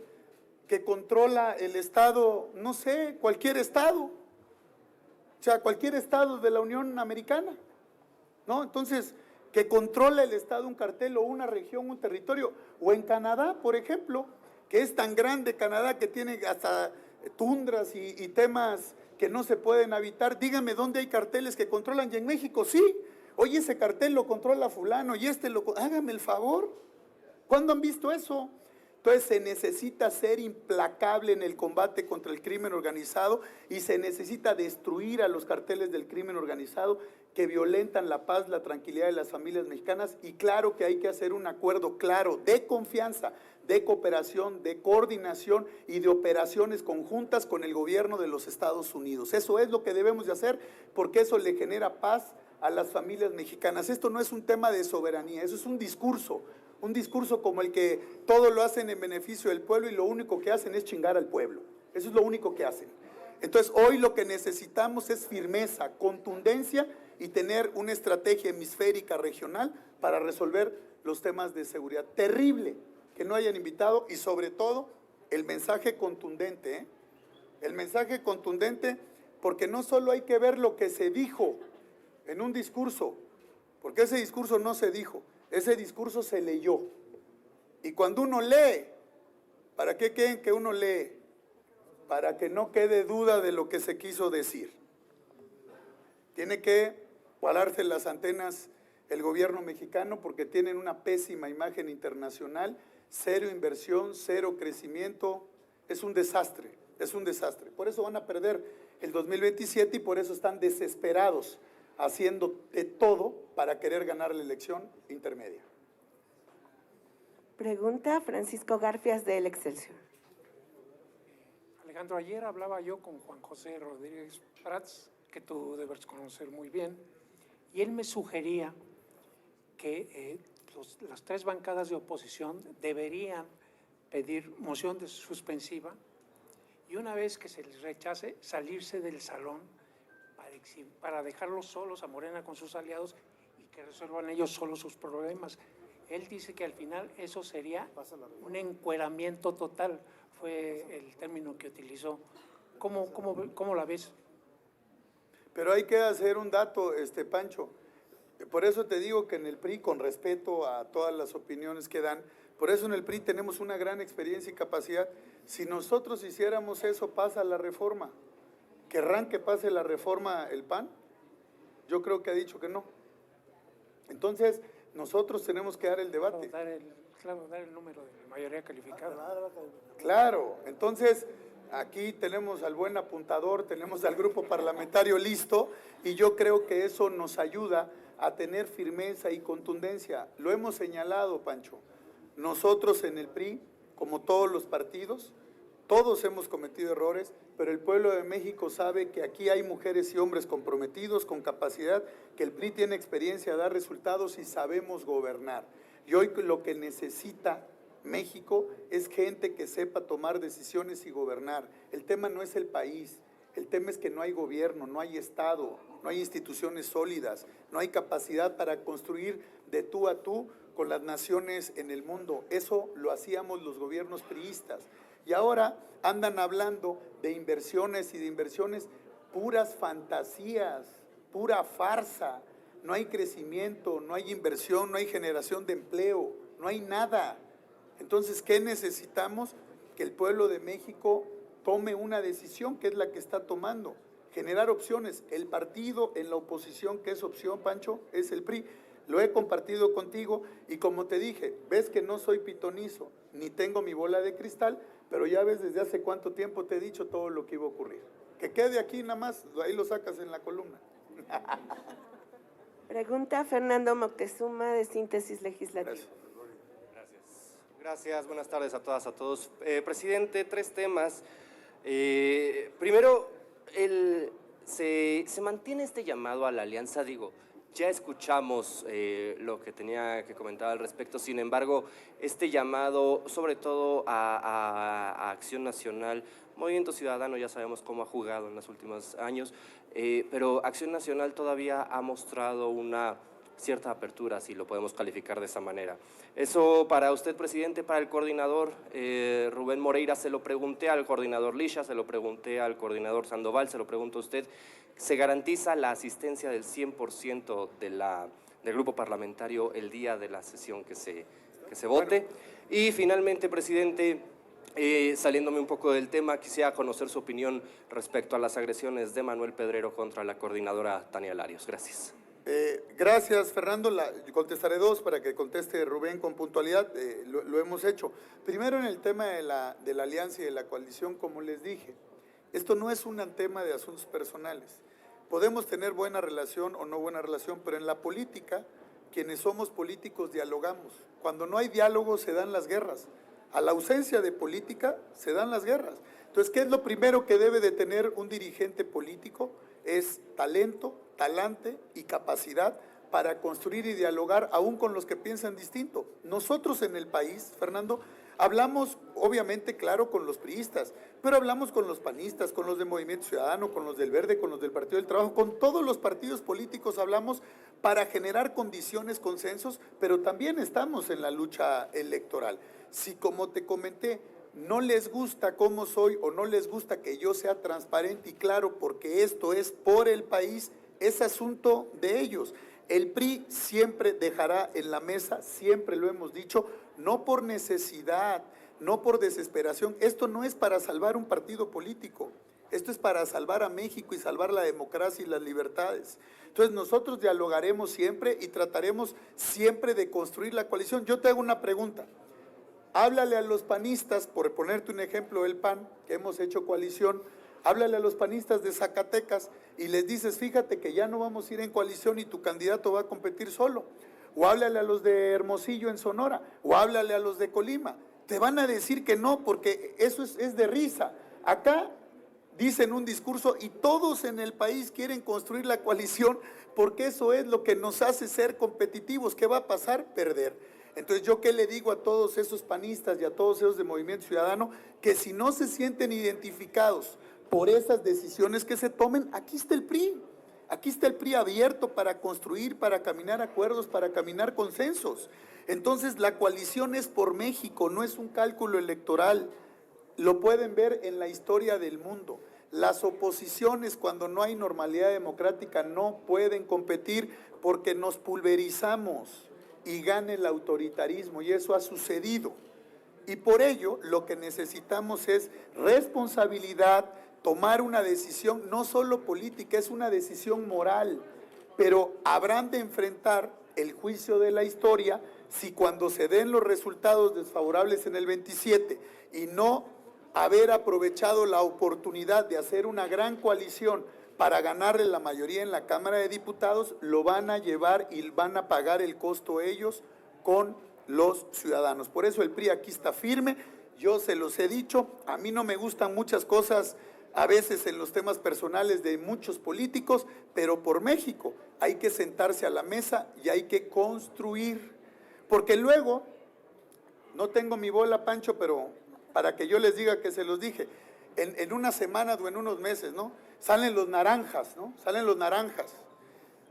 que controla el estado, no sé, cualquier estado? O sea, cualquier estado de la Unión Americana, ¿no? Entonces, que controla el estado un cartel o una región, un territorio. O en Canadá, por ejemplo, que es tan grande Canadá que tiene hasta tundras y temas que no se pueden habitar. Dígame dónde hay carteles que controlan. Y en México sí. Oye, ese cartel lo controla fulano y hágame el favor. ¿Cuándo han visto eso? Entonces se necesita ser implacable en el combate contra el crimen organizado y se necesita destruir a los carteles del crimen organizado que violentan la paz, la tranquilidad de las familias mexicanas. Y claro que hay que hacer un acuerdo claro de confianza, de cooperación, de coordinación y de operaciones conjuntas con el gobierno de los Estados Unidos. Eso es lo que debemos de hacer porque eso le genera paz a las familias mexicanas. Esto no es un tema de soberanía, eso es un discurso como el que todo lo hacen en beneficio del pueblo y lo único que hacen es chingar al pueblo. Eso es lo único que hacen. Entonces, hoy lo que necesitamos es firmeza, contundencia y tener una estrategia hemisférica regional para resolver los temas de seguridad. Terrible que no hayan invitado y sobre todo el mensaje contundente, ¿eh? El mensaje contundente porque no solo hay que ver lo que se dijo en un discurso, porque ese discurso no se dijo, ese discurso se leyó. Y cuando uno lee, ¿para qué creen que uno lee? Para que no quede duda de lo que se quiso decir. Tiene que pararse las antenas el gobierno mexicano porque tienen una pésima imagen internacional, cero inversión, cero crecimiento, es un desastre, es un desastre. Por eso van a perder el 2027 y por eso están desesperados haciendo de todo para querer ganar la elección intermedia. Pregunta Francisco Garfias del Excelsior. Alejandro, ayer hablaba yo con Juan José Rodríguez Prats, que tú debes conocer muy bien, y él me sugería que las tres bancadas de oposición deberían pedir moción de suspensiva y una vez que se les rechace, salirse del salón para dejarlos solos a Morena con sus aliados y que resuelvan ellos solos sus problemas. Él dice que al final eso sería un encueramiento total, fue el término que utilizó. ¿Cómo la ves? Pero hay que hacer un dato, Pancho. Por eso te digo que en el PRI, con respeto a todas las opiniones que dan, por eso en el PRI tenemos una gran experiencia y capacidad. Si nosotros hiciéramos eso, pasa la reforma. ¿Querrán que pase la reforma el PAN? Yo creo que ha dicho que no. Entonces, nosotros tenemos que dar el debate. Dar el número de mayoría calificada. Claro, entonces aquí tenemos al buen apuntador, tenemos al grupo parlamentario listo y yo creo que eso nos ayuda a tener firmeza y contundencia. Lo hemos señalado, Pancho. Nosotros en el PRI, como todos los partidos, todos hemos cometido errores, pero el pueblo de México sabe que aquí hay mujeres y hombres comprometidos, con capacidad, que el PRI tiene experiencia, da resultados y sabemos gobernar. Y hoy lo que necesita México es gente que sepa tomar decisiones y gobernar. El tema no es el país, el tema es que no hay gobierno, no hay Estado, no hay instituciones sólidas, no hay capacidad para construir de tú a tú con las naciones en el mundo. Eso lo hacíamos los gobiernos priistas. Y ahora andan hablando de inversiones y de inversiones, puras fantasías, pura farsa. No hay crecimiento, no hay inversión, no hay generación de empleo, no hay nada. Entonces, ¿qué necesitamos? Que el pueblo de México tome una decisión, que es la que está tomando. Generar opciones. El partido en la oposición, que es opción, Pancho, es el PRI. Lo he compartido contigo y como te dije, ves que no soy pitonizo, ni tengo mi bola de cristal, pero ya ves desde hace cuánto tiempo te he dicho todo lo que iba a ocurrir. Que quede aquí nada más, ahí lo sacas en la columna. Pregunta Fernando Moctezuma de Síntesis Legislativa. Gracias, buenas tardes a todas, a todos. Presidente, tres temas. Primero, se mantiene este llamado a la alianza, digo, ya escuchamos lo que tenía que comentar al respecto, sin embargo, este llamado, sobre todo a Acción Nacional, Movimiento Ciudadano ya sabemos cómo ha jugado en los últimos años, pero Acción Nacional todavía ha mostrado una cierta apertura, si lo podemos calificar de esa manera. Eso para usted, presidente, para el coordinador Rubén Moreira, se lo pregunté al coordinador Lisha, se lo pregunté al coordinador Sandoval, se lo pregunto a usted, ¿se garantiza la asistencia del 100% del grupo parlamentario el día de la sesión que se vote? Y finalmente, presidente, saliéndome un poco del tema, quisiera conocer su opinión respecto a las agresiones de Manuel Pedrero contra la coordinadora Tania Larios. Gracias. Gracias, Fernando. Contestaré dos para que conteste Rubén con puntualidad. Lo hemos hecho. Primero, en el tema de la alianza y de la coalición, como les dije, esto no es un tema de asuntos personales. Podemos tener buena relación o no buena relación, pero en la política, quienes somos políticos dialogamos. Cuando no hay diálogo se dan las guerras. A la ausencia de política se dan las guerras. Entonces, ¿qué es lo primero que debe de tener un dirigente político? Es talento, talante y capacidad para construir y dialogar aún con los que piensan distinto. Nosotros en el país, Fernando, hablamos obviamente, claro, con los priistas, pero hablamos con los panistas, con los de Movimiento Ciudadano, con los del Verde, con los del Partido del Trabajo, con todos los partidos políticos hablamos para generar condiciones, consensos, pero también estamos en la lucha electoral. Si, como te comenté, no les gusta cómo soy o no les gusta que yo sea transparente y claro, porque esto es por el país, es asunto de ellos. El PRI siempre dejará en la mesa, siempre lo hemos dicho, no por necesidad, no por desesperación. Esto no es para salvar un partido político, esto es para salvar a México y salvar la democracia y las libertades. Entonces nosotros dialogaremos siempre y trataremos siempre de construir la coalición. Yo te hago una pregunta. Háblale a los panistas, por ponerte un ejemplo del PAN, que hemos hecho coalición, háblale a los panistas de Zacatecas y les dices, fíjate que ya no vamos a ir en coalición y tu candidato va a competir solo. O háblale a los de Hermosillo en Sonora, o háblale a los de Colima. Te van a decir que no, porque eso es de risa. Acá dicen un discurso y todos en el país quieren construir la coalición porque eso es lo que nos hace ser competitivos. ¿Qué va a pasar? Perder. Entonces, ¿yo qué le digo a todos esos panistas y a todos esos de Movimiento Ciudadano? Que si no se sienten identificados por esas decisiones que se tomen, aquí está el PRI. Aquí está el PRI abierto para construir, para caminar acuerdos, para caminar consensos. Entonces, la coalición es por México, no es un cálculo electoral. Lo pueden ver en la historia del mundo. Las oposiciones, cuando no hay normalidad democrática, no pueden competir porque nos pulverizamos y gana el autoritarismo, y eso ha sucedido. Y por ello, lo que necesitamos es responsabilidad, tomar una decisión, no solo política, es una decisión moral, pero habrán de enfrentar el juicio de la historia si cuando se den los resultados desfavorables en el 27 y no haber aprovechado la oportunidad de hacer una gran coalición para ganarle la mayoría en la Cámara de Diputados, lo van a llevar y van a pagar el costo ellos con los ciudadanos. Por eso el PRI aquí está firme, yo se los he dicho, a mí no me gustan muchas cosas a veces en los temas personales de muchos políticos, pero por México hay que sentarse a la mesa y hay que construir, porque luego, no tengo mi bola, Pancho, pero para que yo les diga que se los dije, en una semana o en unos meses, ¿no? Salen los naranjas, ¿no? Salen los naranjas,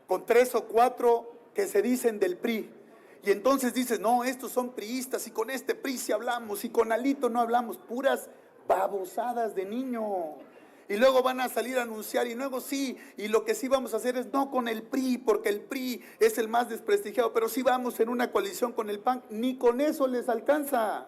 con 3 o 4 que se dicen del PRI. Y entonces dices, no, estos son priistas, y con este PRI sí hablamos, y con Alito no hablamos, puras babosadas de niño. Y luego van a salir a anunciar, y luego sí, y lo que sí vamos a hacer es no con el PRI, porque el PRI es el más desprestigiado, pero sí vamos en una coalición con el PAN, ni con eso les alcanza.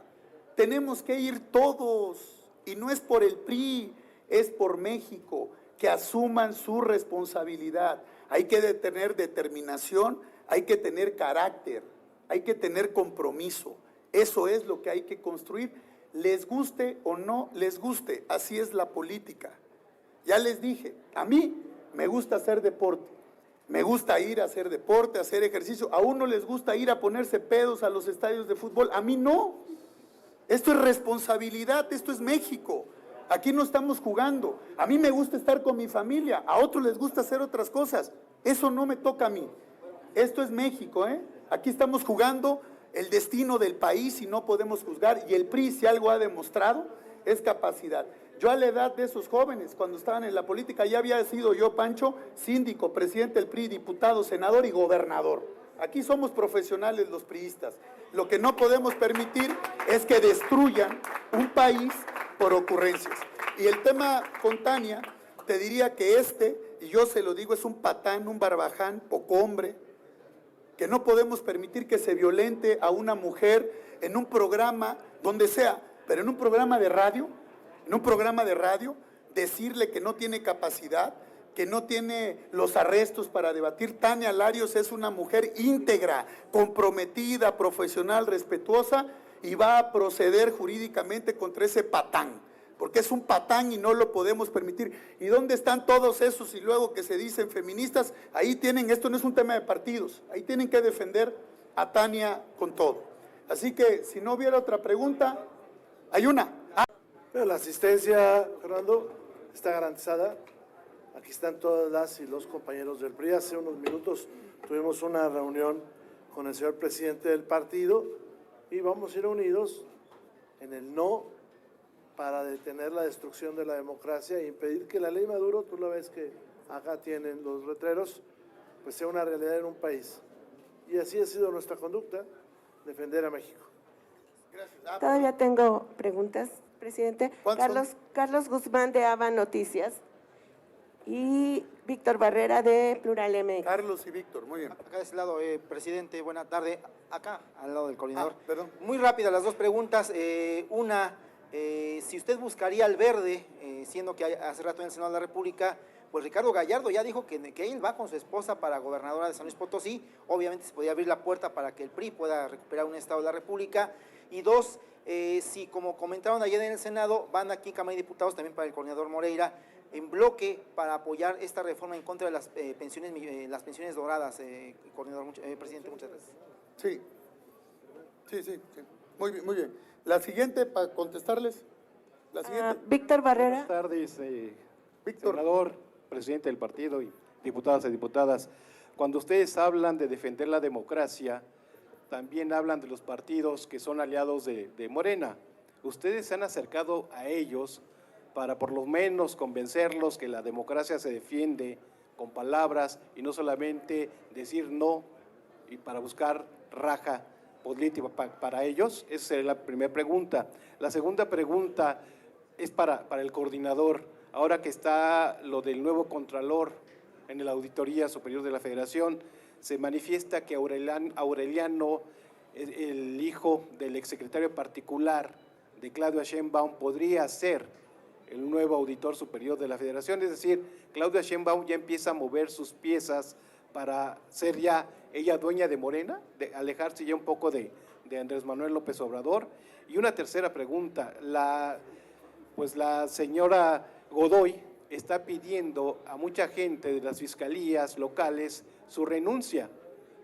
Tenemos que ir todos, y no es por el PRI, es por México, que asuman su responsabilidad. Hay que tener determinación, hay que tener carácter, hay que tener compromiso. Eso es lo que hay que construir, les guste o no les guste, así es la política. Ya les dije, a mí me gusta hacer deporte, me gusta ir a hacer deporte, hacer ejercicio. A uno les gusta ir a ponerse pedos a los estadios de fútbol, a mí no. Esto es responsabilidad, esto es México. Aquí no estamos jugando. A mí me gusta estar con mi familia, a otros les gusta hacer otras cosas. Eso no me toca a mí. Esto es México, ¿eh? Aquí estamos jugando el destino del país y no podemos juzgar. Y el PRI, si algo ha demostrado, es capacidad. Yo a la edad de esos jóvenes, cuando estaban en la política, ya había sido yo, Pancho, síndico, presidente del PRI, diputado, senador y gobernador. Aquí somos profesionales los priistas. Lo que no podemos permitir es que destruyan un país por ocurrencias. Y el tema con Tania, te diría que y yo se lo digo, es un patán, un barbaján, poco hombre, que no podemos permitir que se violente a una mujer en un programa, donde sea, pero en un programa de radio, decirle que no tiene capacidad, que no tiene los arrestos para debatir. Tania Larios es una mujer íntegra, comprometida, profesional, respetuosa, y va a proceder jurídicamente contra ese patán, porque es un patán y no lo podemos permitir. ¿Y dónde están todos esos y luego que se dicen feministas? Ahí tienen, esto no es un tema de partidos, ahí tienen que defender a Tania con todo. Así que si no hubiera otra pregunta, hay una. Pero la asistencia, Fernando, está garantizada. Aquí están todas las y los compañeros del PRI. Hace unos minutos tuvimos una reunión con el señor presidente del partido y vamos a ir unidos en el no para detener la destrucción de la democracia e impedir que la ley Maduro, tú la ves que acá tienen los letreros, pues sea una realidad en un país. Y así ha sido nuestra conducta, defender a México. Gracias. Todavía tengo preguntas, presidente. Carlos Guzmán de ABA Noticias. Y Víctor Barrera de Plural MX. Carlos y Víctor, muy bien. Acá de este lado, presidente, buena tarde. Acá, al lado del coordinador. Perdón. Muy rápidas las dos preguntas. Una, si usted buscaría al verde, siendo que hace rato en el Senado de la República, pues Ricardo Gallardo ya dijo que él va con su esposa para gobernadora de San Luis Potosí. Obviamente se podría abrir la puerta para que el PRI pueda recuperar un estado de la República. Y dos, si como comentaron ayer en el Senado, van aquí en Cámara de Diputados también para el coordinador Moreira, en bloque para apoyar esta reforma en contra de las pensiones doradas, coordinador, presidente, muchas gracias. Sí. Muy bien, muy bien. La siguiente, para contestarles. La siguiente. Víctor Barrera. Buenas tardes, Víctor. senador, presidente del partido y diputadas y diputadas. Cuando ustedes hablan de defender la democracia, también hablan de los partidos que son aliados de Morena. Ustedes se han acercado a ellos para por lo menos convencerlos que la democracia se defiende con palabras y no solamente decir no y para buscar raja política para ellos. Esa es la primera pregunta. La segunda pregunta es para el coordinador. Ahora que está lo del nuevo contralor en la Auditoría Superior de la Federación, se manifiesta que Aureliano, el hijo del exsecretario particular de Claudia Sheinbaum, podría ser el nuevo auditor superior de la Federación. Es decir, Claudia Sheinbaum ya empieza a mover sus piezas para ser ya ella dueña de Morena, de alejarse ya un poco de Andrés Manuel López Obrador. Y una tercera pregunta, la señora Godoy está pidiendo a mucha gente de las fiscalías locales su renuncia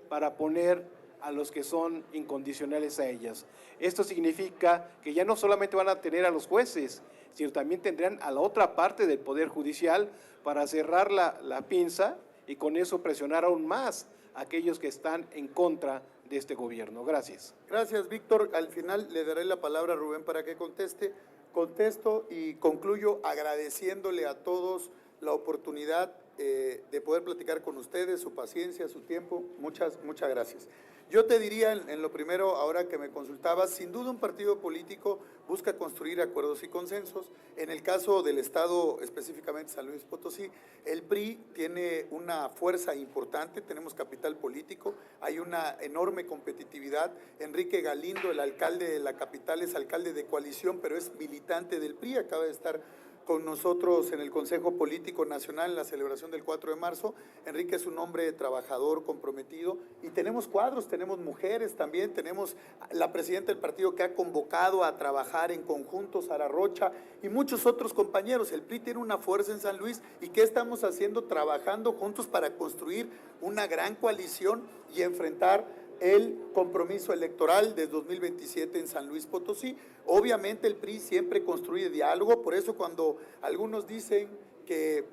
para poner a los que son incondicionales a ellas. Esto significa que ya no solamente van a tener a los jueces, sino también tendrán a la otra parte del Poder Judicial para cerrar la pinza y con eso presionar aún más a aquellos que están en contra de este gobierno. Gracias. Gracias, Víctor. Al final le daré la palabra a Rubén para que conteste. Contesto y concluyo agradeciéndole a todos la oportunidad de poder platicar con ustedes, su paciencia, su tiempo. Muchas gracias. Yo te diría en lo primero, ahora que me consultabas, sin duda un partido político busca construir acuerdos y consensos. En el caso del Estado, específicamente San Luis Potosí, el PRI tiene una fuerza importante, tenemos capital político, hay una enorme competitividad. Enrique Galindo, el alcalde de la capital, es alcalde de coalición, pero es militante del PRI, acaba de estar con nosotros en el Consejo Político Nacional en la celebración del 4 de marzo. Enrique es un hombre trabajador, comprometido, y tenemos cuadros, tenemos mujeres también, tenemos la presidenta del partido que ha convocado a trabajar en conjunto, Sara Rocha, y muchos otros compañeros. El PRI tiene una fuerza en San Luis, y ¿qué estamos haciendo? Trabajando juntos para construir una gran coalición y enfrentar el compromiso electoral de 2027 en San Luis Potosí. Obviamente el PRI siempre construye diálogo, por eso cuando algunos dicen que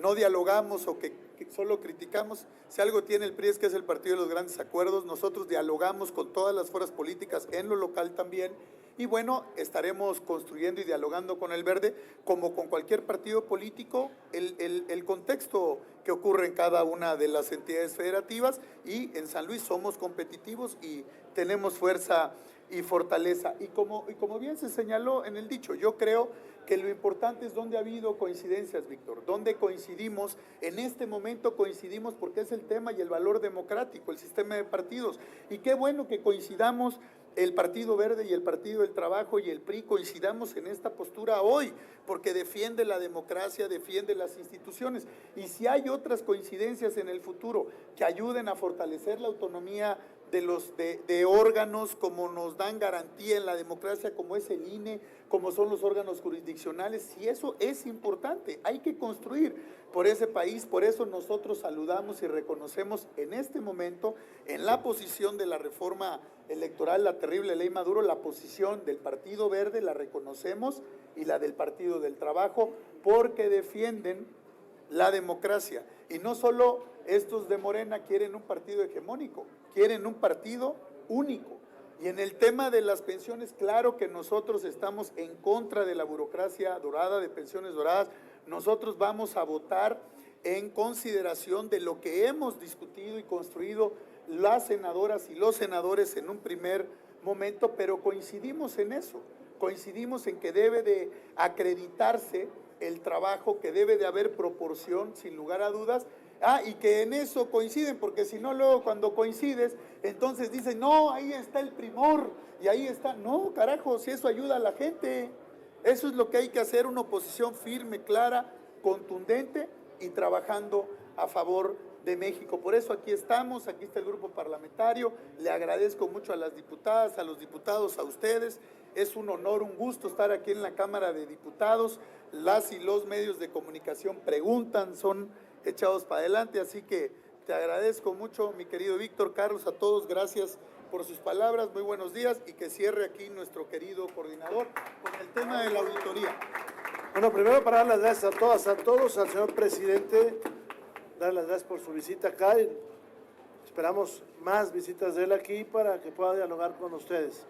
no dialogamos o que solo criticamos, si algo tiene el PRI es que es el partido de los grandes acuerdos. Nosotros dialogamos con todas las fuerzas políticas en lo local también, y bueno, estaremos construyendo y dialogando con el Verde, como con cualquier partido político, el contexto que ocurre en cada una de las entidades federativas, y en San Luis somos competitivos y tenemos fuerza y fortaleza. Y como bien se señaló en el dicho, yo creo que lo importante es dónde ha habido coincidencias, Víctor, dónde coincidimos. En este momento coincidimos porque es el tema y el valor democrático, el sistema de partidos. Y qué bueno que coincidamos, el Partido Verde y el Partido del Trabajo y el PRI coincidamos en esta postura hoy, porque defiende la democracia, defiende las instituciones. Y si hay otras coincidencias en el futuro que ayuden a fortalecer la autonomía de órganos, como nos dan garantía en la democracia, como es el INE, como son los órganos jurisdiccionales, si eso es importante, hay que construir por ese país. Por eso nosotros saludamos y reconocemos en este momento, en la posición de la reforma electoral, la terrible ley Maduro, la posición del Partido Verde la reconocemos, y la del Partido del Trabajo, porque defienden la democracia. Y no solo estos de Morena quieren un partido hegemónico, quieren un partido único. Y en el tema de las pensiones, claro que nosotros estamos en contra de la burocracia dorada, de pensiones doradas. Nosotros vamos a votar en consideración de lo que hemos discutido y construido las senadoras y los senadores en un primer momento, pero coincidimos en eso, coincidimos en que debe de acreditarse el trabajo, que debe de haber proporción, sin lugar a dudas. Y que en eso coinciden, porque si no, luego cuando coincides, entonces dicen, no, ahí está el primor, y ahí está. No, carajo, si eso ayuda a la gente. Eso es lo que hay que hacer, una oposición firme, clara, contundente y trabajando a favor de México. Por eso aquí estamos, aquí está el grupo parlamentario. Le agradezco mucho a las diputadas, a los diputados, a ustedes. Es un honor, un gusto estar aquí en la Cámara de Diputados. Las y los medios de comunicación preguntan, son echados para adelante, así que te agradezco mucho, mi querido Víctor, Carlos, a todos, gracias por sus palabras, muy buenos días, y que cierre aquí nuestro querido coordinador con el tema de la auditoría. Bueno, primero para dar las gracias a todas, a todos, al señor presidente, dar las gracias por su visita acá y esperamos más visitas de él aquí para que pueda dialogar con ustedes.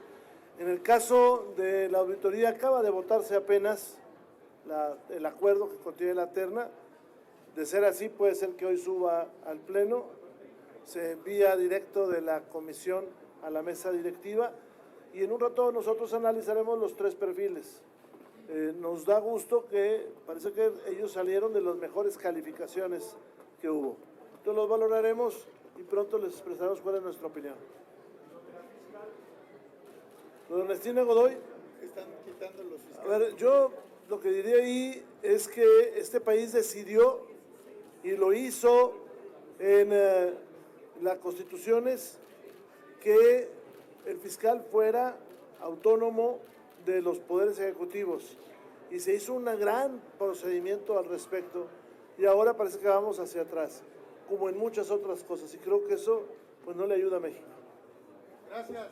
En el caso de la auditoría, acaba de votarse apenas el acuerdo que contiene la terna. De ser así, puede ser que hoy suba al Pleno, se envía directo de la comisión a la mesa directiva y en un rato nosotros analizaremos los 3 perfiles. Nos da gusto que parece que ellos salieron de las mejores calificaciones que hubo. Entonces los valoraremos y pronto les expresaremos cuál es nuestra opinión. Don Ernestina Godoy, Están quitando los fiscales. a ver, yo lo que diría ahí es que este país decidió y lo hizo en las constituciones que el fiscal fuera autónomo de los poderes ejecutivos y se hizo un gran procedimiento al respecto y ahora parece que vamos hacia atrás, como en muchas otras cosas, y creo que eso pues no le ayuda a México. Gracias.